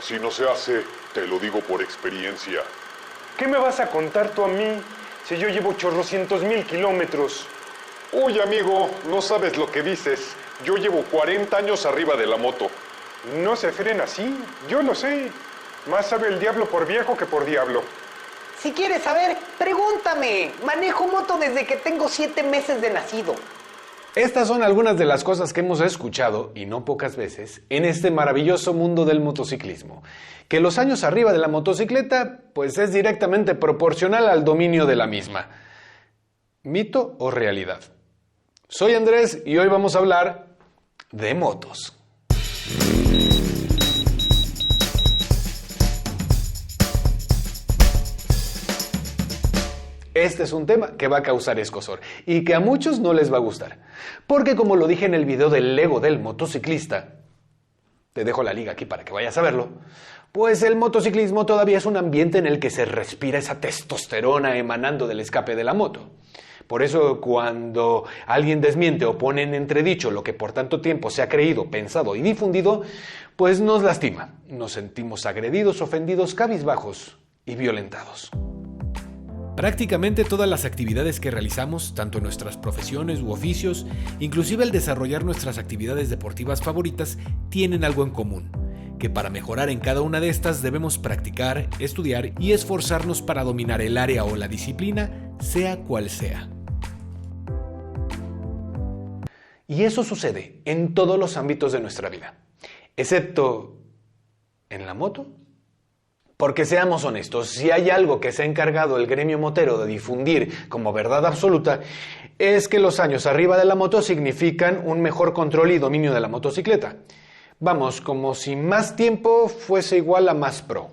Así no se hace, te lo digo por experiencia. ¿Qué me vas a contar tú a mí si yo llevo 800,000 kilómetros? Uy, amigo, no sabes lo que dices. Yo llevo 40 años arriba de la moto. No se frena así, yo lo sé. Más sabe el diablo por viejo que por diablo. Si quieres saber, pregúntame. Manejo moto desde que tengo 7 meses de nacido. Estas son algunas de las cosas que hemos escuchado, y no pocas veces, en este maravilloso mundo del motociclismo. Que los años arriba de la motocicleta, pues es directamente proporcional al dominio de la misma. ¿Mito o realidad? Soy Andrés y hoy vamos a hablar de motos. Este es un tema que va a causar escozor y que a muchos no les va a gustar. Porque como lo dije en el video del ego del motociclista, te dejo la liga aquí para que vayas a verlo, pues el motociclismo todavía es un ambiente en el que se respira esa testosterona emanando del escape de la moto. Por eso cuando alguien desmiente o pone en entredicho lo que por tanto tiempo se ha creído, pensado y difundido, pues nos lastima. Nos sentimos agredidos, ofendidos, cabizbajos y violentados. Prácticamente todas las actividades que realizamos, tanto en nuestras profesiones u oficios, inclusive el desarrollar nuestras actividades deportivas favoritas, tienen algo en común, que para mejorar en cada una de estas debemos practicar, estudiar y esforzarnos para dominar el área o la disciplina, sea cual sea. Y eso sucede en todos los ámbitos de nuestra vida, excepto en la moto. Porque seamos honestos, si hay algo que se ha encargado el gremio motero de difundir como verdad absoluta, es que los años arriba de la moto significan un mejor control y dominio de la motocicleta. Vamos, como si más tiempo fuese igual a más pro.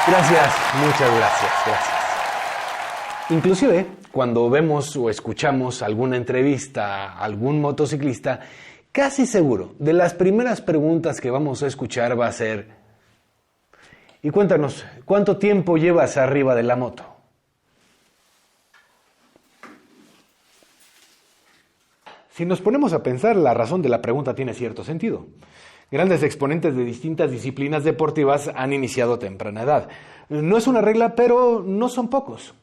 Gracias, muchas gracias. Inclusive, cuando vemos o escuchamos alguna entrevista a algún motociclista, casi seguro, de las primeras preguntas que vamos a escuchar va a ser: y cuéntanos, ¿cuánto tiempo llevas arriba de la moto? Si nos ponemos a pensar, la razón de la pregunta tiene cierto sentido. Grandes exponentes de distintas disciplinas deportivas han iniciado a temprana edad. No es una regla, pero no son pocos.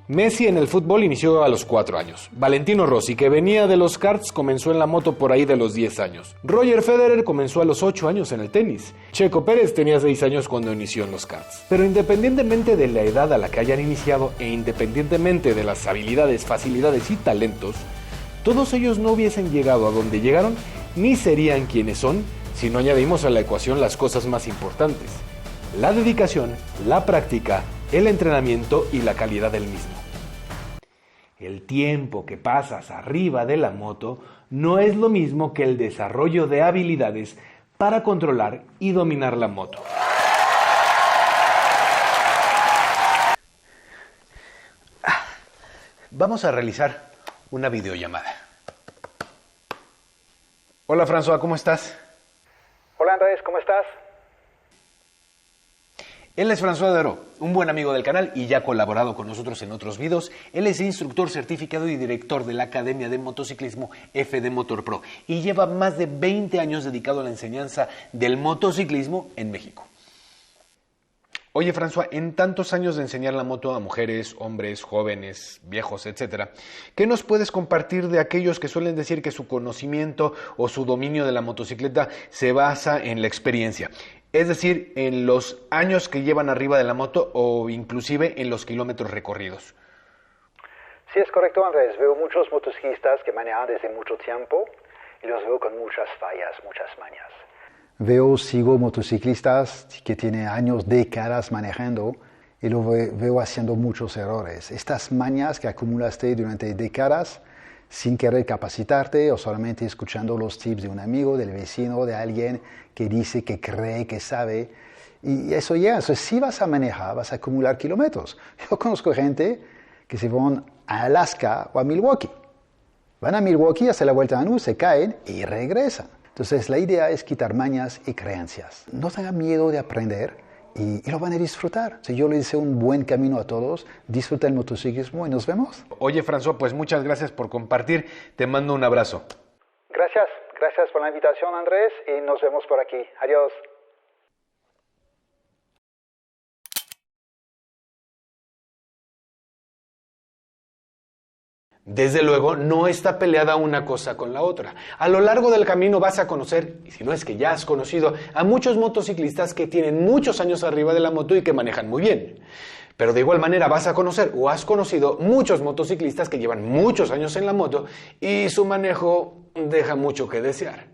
Messi en el fútbol inició a los 4 años. Valentino Rossi, que venía de los karts, comenzó en la moto por ahí de los 10 años. Roger Federer comenzó a los 8 años en el tenis. Checo Pérez tenía 6 años cuando inició en los karts. Pero independientemente de la edad a la que hayan iniciado e independientemente de las habilidades, facilidades y talentos, todos ellos no hubiesen llegado a donde llegaron ni serían quienes son si no añadimos a la ecuación las cosas más importantes: la dedicación, la práctica, el entrenamiento y la calidad del mismo. El tiempo que pasas arriba de la moto no es lo mismo que el desarrollo de habilidades para controlar y dominar la moto. Vamos a realizar una videollamada. Hola François, ¿cómo estás? Hola Andrés, ¿cómo estás? Él es François Daró, un buen amigo del canal y ya ha colaborado con nosotros en otros videos. Él es instructor certificado y director de la Academia de Motociclismo FD Motor Pro y lleva más de 20 años dedicado a la enseñanza del motociclismo en México. Oye François, en tantos años de enseñar la moto a mujeres, hombres, jóvenes, viejos, etc., ¿qué nos puedes compartir de aquellos que suelen decir que su conocimiento o su dominio de la motocicleta se basa en la experiencia? Es decir, en los años que llevan arriba de la moto o inclusive en los kilómetros recorridos. Sí, es correcto, Andrés. Veo muchos motociclistas que manejan desde mucho tiempo y los veo con muchas fallas, muchas mañas. Sigo motociclistas que tienen años, décadas manejando y lo veo haciendo muchos errores. Estas mañas que acumulaste durante décadas sin querer capacitarte o solamente escuchando los tips de un amigo, del vecino, de alguien que dice que cree que sabe. Y eso ya, si vas a manejar, vas a acumular kilómetros. Yo conozco gente que se van a Alaska o a Milwaukee. Van a Milwaukee, hacen la vuelta a Nu, se caen y regresan. Entonces la idea es quitar mañas y creencias. No tengan miedo de aprender y lo van a disfrutar. Si yo le deseo un buen camino a todos, disfruta el motociclismo y nos vemos. Oye François, pues muchas gracias por compartir. Te mando un abrazo. Gracias. Gracias por la invitación, Andrés, y nos vemos por aquí. Adiós. Desde luego, no está peleada una cosa con la otra. A lo largo del camino vas a conocer, y si no es que ya has conocido, a muchos motociclistas que tienen muchos años arriba de la moto y que manejan muy bien. Pero de igual manera vas a conocer o has conocido muchos motociclistas que llevan muchos años en la moto y su manejo deja mucho que desear.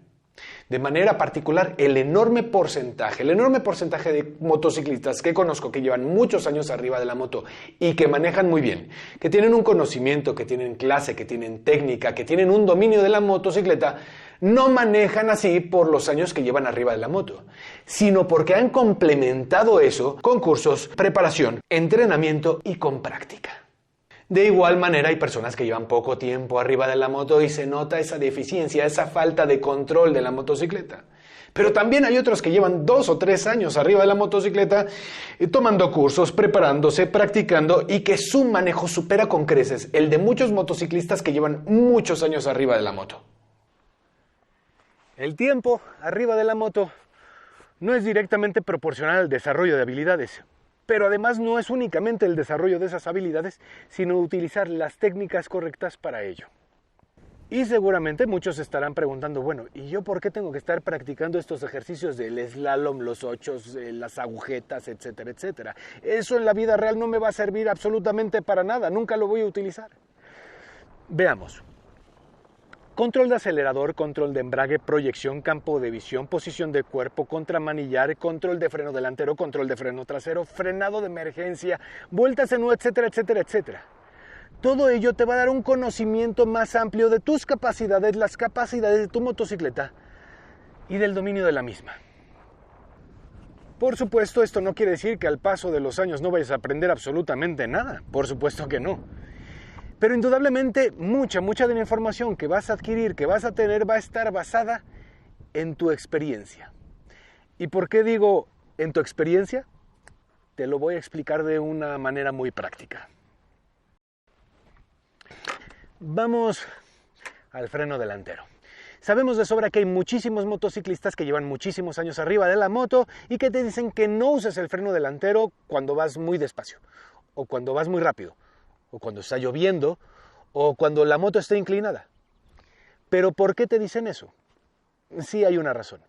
De manera particular, el enorme porcentaje de motociclistas que conozco que llevan muchos años arriba de la moto y que manejan muy bien, que tienen un conocimiento, que tienen clase, que tienen técnica, que tienen un dominio de la motocicleta, no manejan así por los años que llevan arriba de la moto, sino porque han complementado eso con cursos, preparación, entrenamiento y con práctica. De igual manera hay personas que llevan poco tiempo arriba de la moto y se nota esa deficiencia, esa falta de control de la motocicleta. Pero también hay otros que llevan 2 o 3 años arriba de la motocicleta tomando cursos, preparándose, practicando y que su manejo supera con creces el de muchos motociclistas que llevan muchos años arriba de la moto. El tiempo arriba de la moto no es directamente proporcional al desarrollo de habilidades. Pero además no es únicamente el desarrollo de esas habilidades, sino utilizar las técnicas correctas para ello. Y seguramente muchos estarán preguntando, bueno, ¿y yo por qué tengo que estar practicando estos ejercicios del slalom, los ochos, las agujetas, etcétera, etcétera? Eso en la vida real no me va a servir absolutamente para nada, nunca lo voy a utilizar. Veamos. Control de acelerador, control de embrague, proyección, campo de visión, posición de cuerpo, contramanillar, control de freno delantero, control de freno trasero, frenado de emergencia, vueltas en U, etcétera, etcétera, etcétera. Todo ello te va a dar un conocimiento más amplio de tus capacidades, las capacidades de tu motocicleta y del dominio de la misma. Por supuesto, esto no quiere decir que al paso de los años no vayas a aprender absolutamente nada. Por supuesto que no. Pero indudablemente mucha de la información que vas a adquirir, que vas a tener, va a estar basada en tu experiencia. ¿Y por qué digo en tu experiencia? Te lo voy a explicar de una manera muy práctica. Vamos al freno delantero. Sabemos de sobra que hay muchísimos motociclistas que llevan muchísimos años arriba de la moto y que te dicen que no uses el freno delantero cuando vas muy despacio, o cuando vas muy rápido, o cuando está lloviendo, o cuando la moto está inclinada. ¿Pero por qué te dicen eso? Sí hay una razón.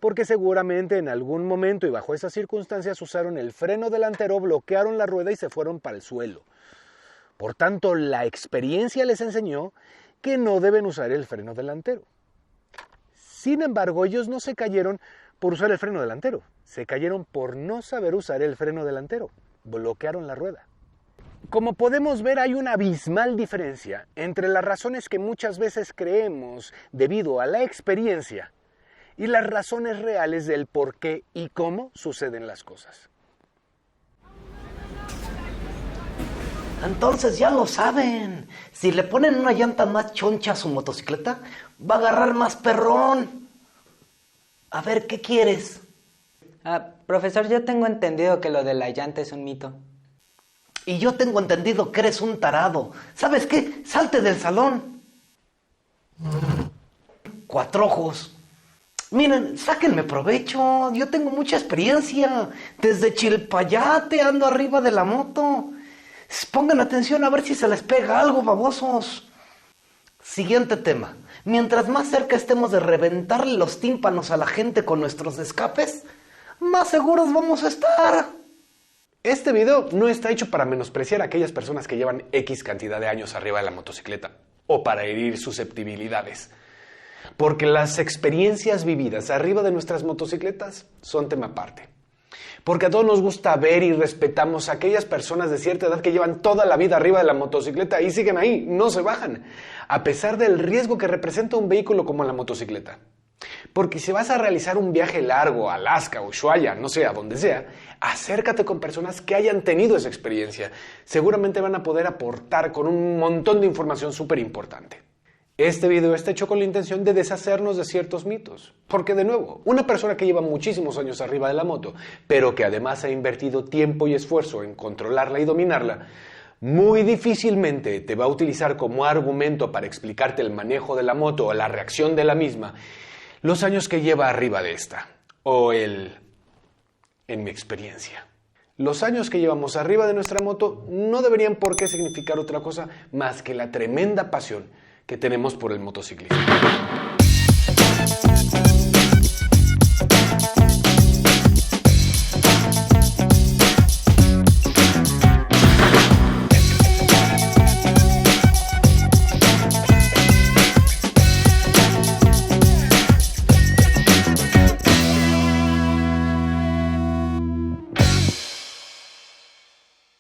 Porque seguramente en algún momento y bajo esas circunstancias usaron el freno delantero, bloquearon la rueda y se fueron para el suelo. Por tanto, la experiencia les enseñó que no deben usar el freno delantero. Sin embargo, ellos no se cayeron por usar el freno delantero. Se cayeron por no saber usar el freno delantero. Bloquearon la rueda. Como podemos ver, hay una abismal diferencia entre las razones que muchas veces creemos debido a la experiencia y las razones reales del por qué y cómo suceden las cosas. Entonces ya lo saben. Si le ponen una llanta más choncha a su motocicleta, va a agarrar más perrón. A ver, ¿qué quieres? Profesor, yo tengo entendido que lo de la llanta es un mito. Y yo tengo entendido que eres un tarado. ¿Sabes qué? Salte del salón. 4 ojos. Miren, sáquenme provecho. Yo tengo mucha experiencia. Desde Chilpayate ando arriba de la moto. Pongan atención a ver si se les pega algo, babosos. Siguiente tema. Mientras más cerca estemos de reventarle los tímpanos a la gente con nuestros escapes, más seguros vamos a estar. Este video no está hecho para menospreciar a aquellas personas que llevan X cantidad de años arriba de la motocicleta o para herir susceptibilidades. Porque las experiencias vividas arriba de nuestras motocicletas son tema aparte. Porque a todos nos gusta ver y respetamos a aquellas personas de cierta edad que llevan toda la vida arriba de la motocicleta y siguen ahí, no se bajan, a pesar del riesgo que representa un vehículo como la motocicleta. Porque si vas a realizar un viaje largo a Alaska o Ushuaia, no sé, a donde sea, acércate con personas que hayan tenido esa experiencia. Seguramente van a poder aportar con un montón de información súper importante. Este video está hecho con la intención de deshacernos de ciertos mitos. Porque de nuevo, una persona que lleva muchísimos años arriba de la moto, pero que además ha invertido tiempo y esfuerzo en controlarla y dominarla, Muy difícilmente te va a utilizar como argumento para explicarte el manejo de la moto o la reacción de la misma los años que lleva arriba de esta, o en mi experiencia. Los años que llevamos arriba de nuestra moto no deberían por qué significar otra cosa más que la tremenda pasión que tenemos por el motociclismo.